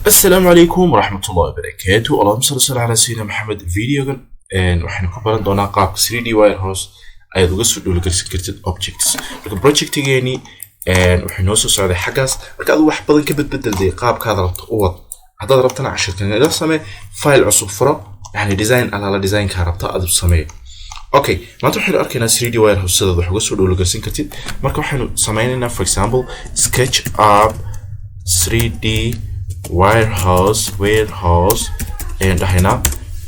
السلام عليكم ورحمة الله وبركاته. اللهم صل على سيدنا محمد. فيديو waxaan ku baran doonaa qaabka 3D Warehouse ayaad uga soo dhawlgarsan kartid objects. Marka projectigeeni waxay noo soo socday xagaas marka aad wax badan ka beddelday qaabkaada rabto u wad. Haddaad rabtana cashirkan ila samee file cusub furo yani design ala design ka rabto aad samee. Okay, maanta waxaan arkaynaa 3D Warehouse sida wax uga soo dhawlgarsan kartid. Marka waxaanu sameynaynaa for example SketchUp 3D Warehouse and هنا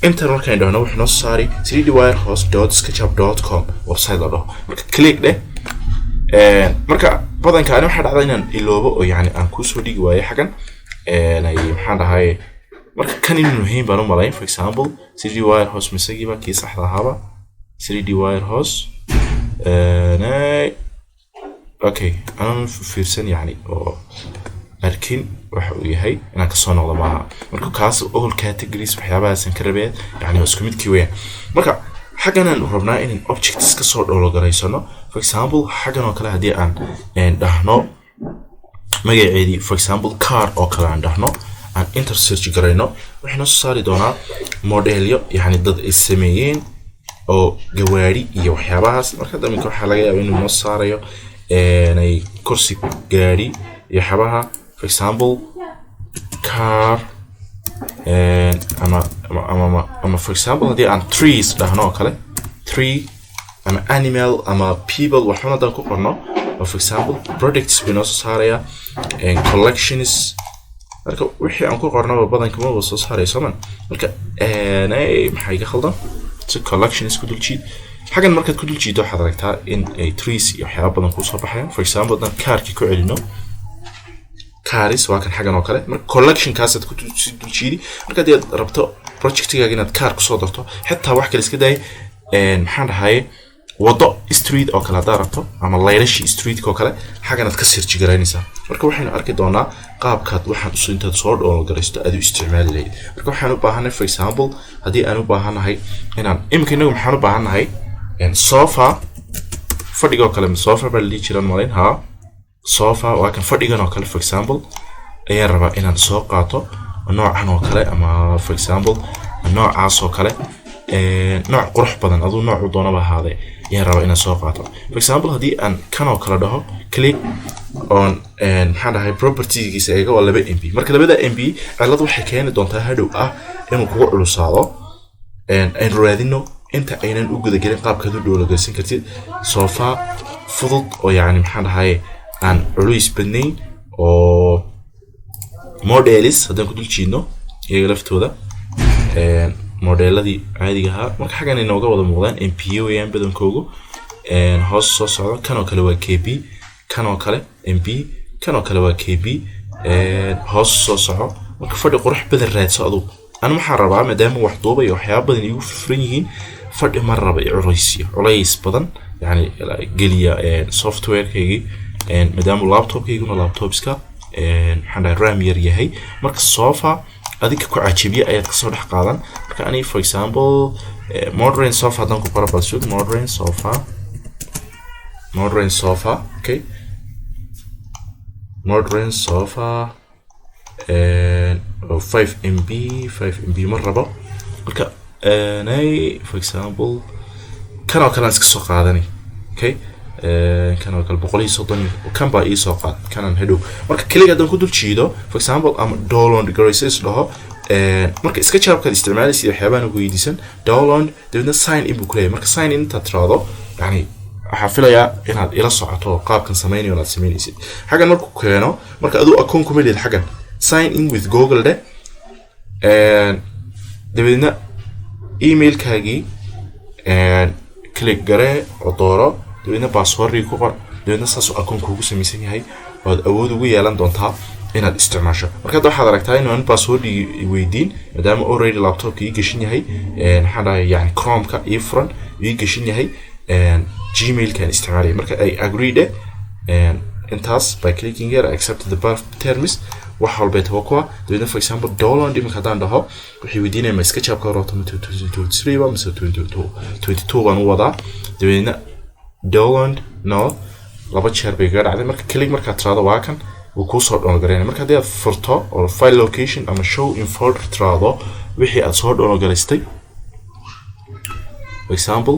enter markaan dhahno wuxuu noo saari 3dwarehouse.sketchup.com website la dhaho marka click dheh marka badanka ani waxa dhacday inaan iloobo oo yani aan ku soo dhigi waayo xagan ay maxaan dhahay marka kan inuu muhiim baan u malayn for example 3D Warehouse misagiiba kii saxda ahaaba 3D Warehouse okay aan fiirsan yani oo arkin waxa uu yahay inaan ka soo noqdo maaha marka kaas all categories waxyaabahaas aan ka rabay yani isku midkii weeyaan marka xagan aan rabnaa in objects ka soo dhawlgaraysano for example xagan oo kale hadii aan dhahno magaceedii for example car oo kale aan dhahno aan enter search garayno waxaan soo saari doonaa modelyo yani dad ay sameeyeen oo gawaari iyo waxyaabahaas marka dambe waxa laga yaabaa inuu noo saarayo ay kursi gaari iyo xabaha for example car ama for example hadii aan trees dhahno kale tree ama animal ama people waxuna dan ku qorno for example products bino soo saaraya collections marka wixii aan ku qorno badanka ma soo saarayso man marka maxay ka khaldan si collections ku duljiid xagan markaad ku duljiido waxaad aragtaa in ay trees iyo waxyaabo badan ku soo baxayaan for example dan carki ku celino cars waa kan xagan oo kale marka collection kaasad ku duljiidi marka aad rabto projectiga inaad car ku soo darto xitaa wax kale iska day maxaan dhahay wado street oo kale aad rabto ama layrashi street oo kale xagan aad ka search garaynaysaa marka waxaynu arki doonaa qaabkaad waxaan u intaad soo dhawlgaraysto aad u isticmaali lahayd marka waxaan u baahanahay for example hadii aan u baahanahay inaan imika inagu maxaan u baahanahay sofa fadhiga oo kale sofa bal li jiran malayn ha sofa waa kan fadhigan oo kale for example ayaan rabaa inaan soo qaato noocan oo kale ama for example noocaas oo kale nooc qurux badan adoo nooc u doonaba ahaade ayaan rabaa inaan soo qaato for example hadii aan kan oo kale dhaho click on maxaan dhahay properties eega waa 2 MB marka 2 MB cilad waxay keeni doontaa hadhow ah inuu kugu culusaado aan raadino inta aynan u guda galin qaabka aad u dhawlgarsan kartid sofa fudud oo yani maxaan dhahay aan culuys badnayn oo modelis hadaan ku dul jiidno iyaga laftooda modeladii caadiga ahaa marka xagan inooga wada muuqdaan MPU ayaan badankoogu hoos soo socdo kan oo kale waa KB kan oo kale MB kan oo kale waa KB hoos soo soco marka fadhi qurux badan raadso aduu أنا محربة مدام وحدوبة يحيى بدن يوفرينين فرد مرة عريس بدن يعني جليا سوفت وير كيجي مدام اللابتوب كيجون اللابتوبس كا حنا رام يريهي مركز الصوفة هذيك كعجبية أيات كسر حقاً كأني for example modern sofa هذا نكو برا بسود modern sofa okay modern sofa 5 MB مرة مركا ناي for example كانوا كلام سكسو قادني okay كانوا كل بقولي صوتني وكان بقى سوقات كان هدو مركا كلي قدام كدول شيء for example أم download جريسيس له مركا SketchUp كان استعمالي سير حيوان وجوديسن download دبنا sign in بكلي مركا sign in تتراضو يعني حافظة يا إن هذا إلى صعته قاب كان سميني ولا سميني سيد حاجة مركو كانوا مركا أدو أكون كمل الحاجة sign in with Google ده دبنا إيميل كاجي كليك جرى عطارة دبنا باسورد يكبر دبنا ساسو أكون كوكو سميسني هاي وهذا أود ويا لان دونتها إن الاستعمال مركز ده حضرتك هاي إنه باسورد يويدين مدام already لابتوب كي يجيشني هاي حدا يعني كروم كا يفرن يجيشني هاي جيميل كان استعمالي مركز أي agree ده انتاس by clicking here accept the above terms وحول بيت وقوة دبنا for example download إمك هذا عنده وحي ودينا ما SketchUp كاروتو 2023 ومسا 2022 وضع دبنا download no لابد شهر بيقار عادي مركز كليك مركز تراضى واكن وكوصل download marka hadii aad furto oo file location ama show in folder tiraado wixii aad soo download garaystay for example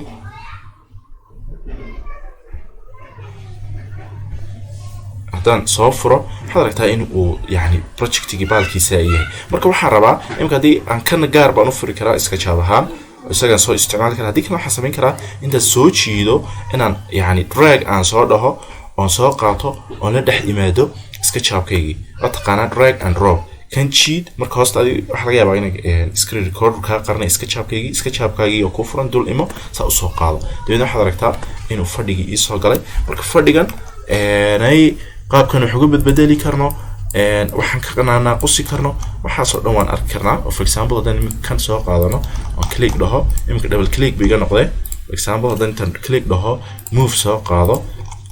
haddaan soo furo waxaad aragtaa in uu yani projectigi baalkiisa yahay marka waxaan rabaa imka haddii aan kana gaar baan u furi karaa iska jaab ahaan isagaan soo isticmaali karaa haddii kana waxaan samayn karaa intaan soo jiido inaan yani drag aan soo dhaho oon soo qaato oon la dhex imaado iska jaabkaygii waa taqaanaa drag and drop kan jiid marka hoosta adi waxa laga yaabaa inay screen recorder kaa qarnay iska jaabkaygii oo ku furan dul imo saa u soo qaado dabeedna waxaad aragtaa inuu fadhigii ii soo galay marka fadhigan ay qaabkan wuxuu uga badbedeli karno waxaan ka qanaanaa qusi karno waxaasoo dhan waan arki karnaa for example haddaan kan soo qaadano oon click dhaho imika double click biga noqday for example haddaan intaan click dhaho move soo qaado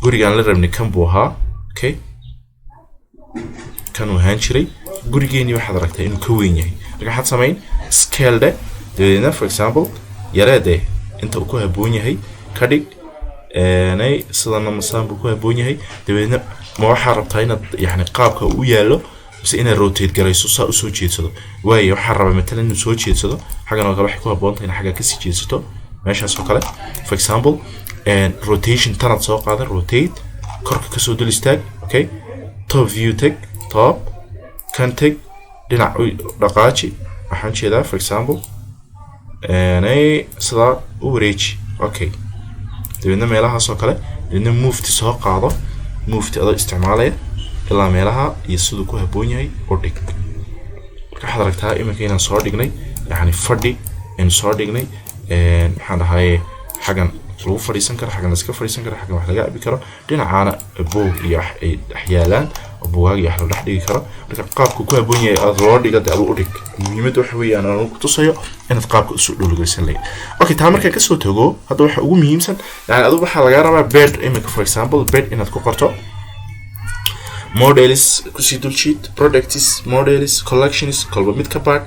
gurigaan la rabnay kan buu ahaa okay kan uu ahaan jiray gurigeeni waxaad aragtaa inuu ka weyn yahay marka waxaad samayn scale de dabeedna for example yareede inta uu ku haboon yahay ka dhig nay sidana masaan buu ku haboon yahay dabeedna ma waxaa rabtaa inaad yani qaabka u yaalo mise inaad rotate garayso saa u soo jeedsado waayo waxaa rabaa matalan inuu soo jeedsado xagan oo kale waxay ku haboon tahay in xagga ka sii jeedsato meeshaas oo kale for example rotation tanaad soo qaada rotate korka ka soo dul istaag okay top view tag top kan tag dhinac dhaqaaji waxaan jeedaa for example nay sidaa u wareeji okay dabeedna meelahaas oo kale dabeedna move soo qaado move adoo isticmaalaya ilaa meelaha iyo siduu ku haboon yahay oo dhig marka waxaad aragtaa iminka inaan soo dhignay yani fadhi in soo dhignay maxaan dhahay xagan lagu fadhiisan karo xagan iska fadhiisan karo xagan wax laga abi karo dhinacaana boog iyo ay dhaxyaalaan oo buugaag iyo wax la dhex dhigi karo marka qaabku ku haboon yahay aad loo dhigada aad u dhig muhiimadda waxa weeyaan aan ku tusayo inaad qaabka isu dhulgaysan leeyahay okay taa marka ka soo tago hadda waxa ugu muhiimsan yani adigu waxa laga rabaa bed image for example bed inaad ku qorto models ku sii dul sheet products models collections kolba mid ka baad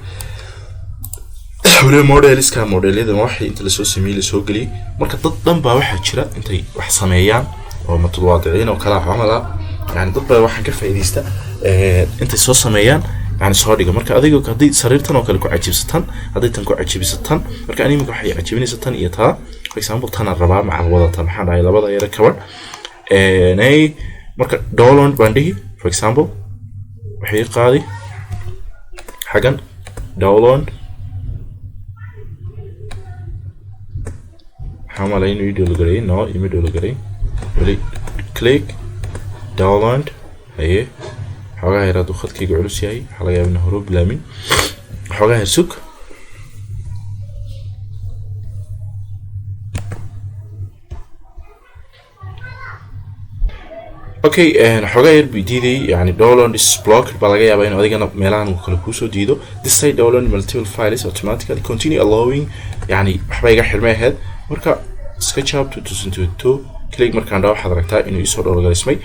wali models ka modelyada waxay inta la soo sameeyay la soo galiyay marka dad dhan baa waxa jira intay wax sameeyaan oo mutadawadiin oo kala camala yani dad baa waxaan ka faa'iideysta intay soo sameeyaan يعني صار يجا مركا أذيك كدي صريرتن وكله كعجيب ستن هذي تنكو عجيب ستن مركا أني ممكن حي عجيبني ستن يتها for example تنا الربع مع الوضع تام حنا على الوضع يركبر ناي مركا دولون باندي for example وحي قاضي حاجن دولون حملين فيديو لقري نو يمدو لقري ولي كليك دولون هي xogaha yaraad uu khadkayga culus yahay waxa laga yaabaa in hore bilaamin xogaha sug okay xogaha yar bidiiday yani download is blocked baa laga yaabaa in adigana meelahan uu kala ku soo diido this site download multiple files automatically continue allowing yani waxba iga xirmay ahayd marka SketchUp 2022 click markaan dhaw waxaad aragtaa inuu isoo dhowrgalismay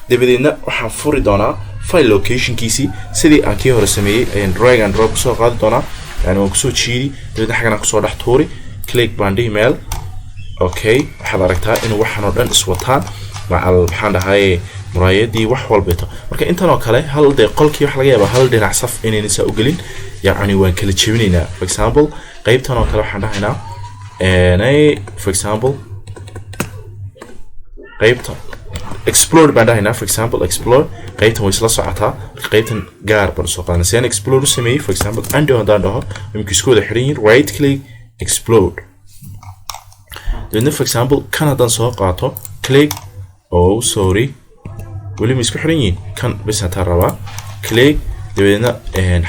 dabadeedna waxaan furi doonaa file location kiisi sidii aan kii hore sameeyay ayaan drag and drop soo qaadi doonaa yani waan kusoo jiidi dabadeedna xagana kusoo dhex tuuri click baan dhihi meel okay waxaad aragtaa inuu waxaan oo dhan iswataan macal maxaan dhahay muraayadii wax walbeeto marka intan oo kale hal de qolkii wax laga yaabaa hal dhinac saf inayna saa u gelin yani waan kala jebinaynaa for example qaybtan oo kale waxaan dhahaynaa for example qaybta explore baan dhahaynaa for example explore qaybtan way isla socotaa qaybtan gaar baan soo qaadnaa si aan explore u sameeyay for example undo haddaan dhaho imika isku wada xiran yihiin right click explore dabeedna for example kan haddaan soo qaato click oh sorry weli ma isku xiran yihiin kan bas hataan rabaa click dabeedna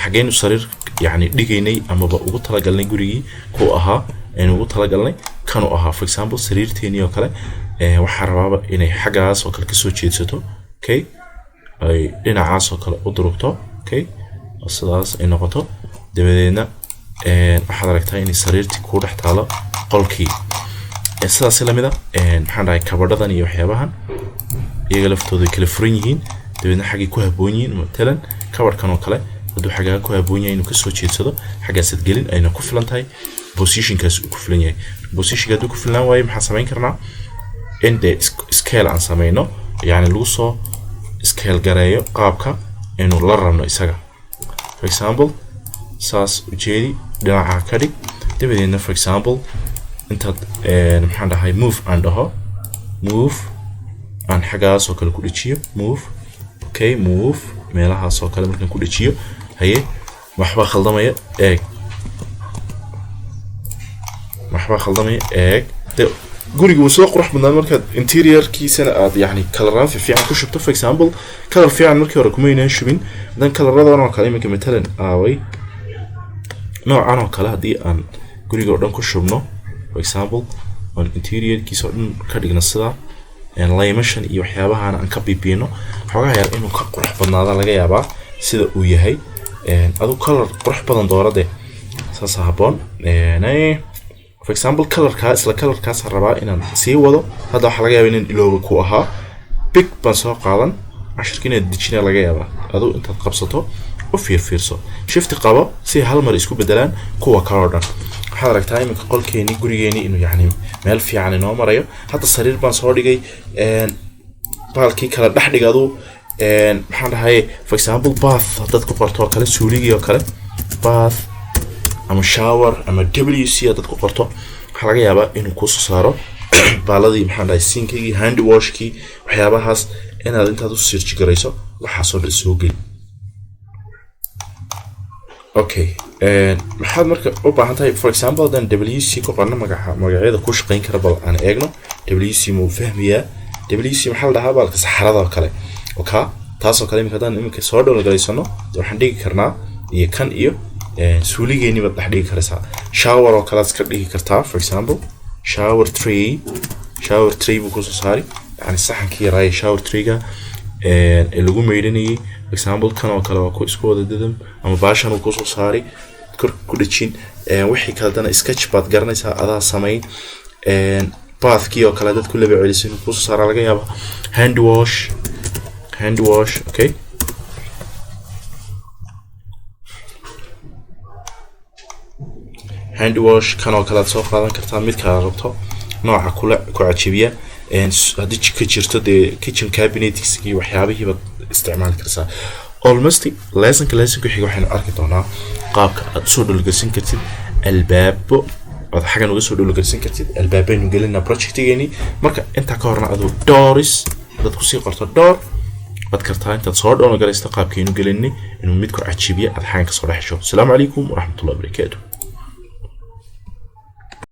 xageen u sariir yani dhigaynay amaba ugu talagalnay gurigii ku ahaa aan ugu talagalnay kan u ahaa for example sariirteeni oo kale waxaa rabaaba inay xaggaas oo kale ka soo jeedsato okay ay dhinacaas oo kale u durugto okay sidaas ay noqoto dabadeedna waxaad aragtaa inay sariirtii ku dhex taalo qolkii sidaas la mid ah maxaan dhahay kabadhadan iyo waxyaabahan iyaga laftooda kala furan yihiin dabadeedna xaggay ku haboon yihiin matalan kabadhkan oo kale hadduu xaggaa ku haboon yahay inuu ka soo jeedsado xaggaasad gelin ayna ku filan tahay positionkaas uu ku filan yahay positionka hadduu ku filan waayo maxaan samayn karnaa in the scale aan sameyno yani lagu soo scale gareeyo qaabka inuu la rabno isaga. For example saas ujeedi dhinaca ka dhig dabadeedna for example intaad maxaan dhahay move aan dhaho move aan xagaas oo kale ku dhajiyo move okay move meelahaas oo kale markaan ku dhajiyo haye waxba khaldamaya eeg guriga wuu soo qurux badnaan markaad interiorkiisana aad yani coloraan fiican ku shubto. For example color fiican markii hore kuma inaan shubin dan colorradan oo kale iminka matalan aaway noocan oo kale haddii aan guriga oo dhan ku shubno for example on interiorkiisa oo dhan ka dhigna sida laymashan iyo waxyaabahan aan ka bibiino xogaa yar inuu ka qurux badnaada laga yaabaa sida uu yahay adu color qurux badan doorade saas haboon for example colorkaas rabaa inaan sii wado hadda waxa laga yaabaa inaan ilooba ku ahaa big baan soo qaadan cashirkiina dejina laga yaabaa adu intaad qabsato u fiirso shift qabo si hal mar isku bedelaan kuwa kala dhan. waxaad aragtaa iminka qolkeeni gurigeeni inuu yani meel fiican inoo marayo. hadda sariir baan soo dhigay baalkii kala dhex dhigadu maxaan dhahay for example bath haddaad ku qorto oo kale suuligii oo kale bath ama shower ama WC haddaad ku qorto waxaa laga yaabaa inuu ku soo saaro baaladii maxaan dhahay sinkigii hand washkii waxyaabahaas inaad intaad u search garayso waxaasoo dhan soo geli. okay maxaad marka u baahan tahay for example haddaan WC ku qorno magacyada ku shaqayn kara bal aan eegno. WC muu fahmiyaa WC maxaa la dhahaa baalka saxarada oo kale okay taasoo kale iminka haddaan iminka soo download garaysano waxaan dhigi karnaa iyo kan iyo suuligeeni baad dhex dhigi karaysaa. shower oo kale aad iska dhigi kartaa for example shower tray buu kusoo saari yani saxankii yaraaya shower trayga lagu meydhanayay. for example kan oo kale waa ku isku wada dadam ama baashan uu kusoo saari kor ku dhajin wixii kale dana sketch baad garanaysaa adaa samayn bathkii oo kale dad ku laba celisin kusoo saara laga yaaba hand wash okay hand wash kan oo kale soo qaadan kartaa mid kale rabto nooca kula ku cajibiya haddii ka jirto de kitchen cabinets iyo waxyaabihiiba isticmaal kartaa. almost lesson ku xiga waxaan arki doonaa qaabka aad soo dhulgasin kartid albaabo aad xagan uga soo dhulgasin kartid albaabeen gelina projectigeeni marka inta ka horna aad doors dad ku sii qorto door bad kartaa inta soo dhulgaraysta qaabkeenu gelinni inuu mid ku cajibiya aad xagan ka soo dhaxsho. Assalamu alaykum wa rahmatullahi wa barakatuh.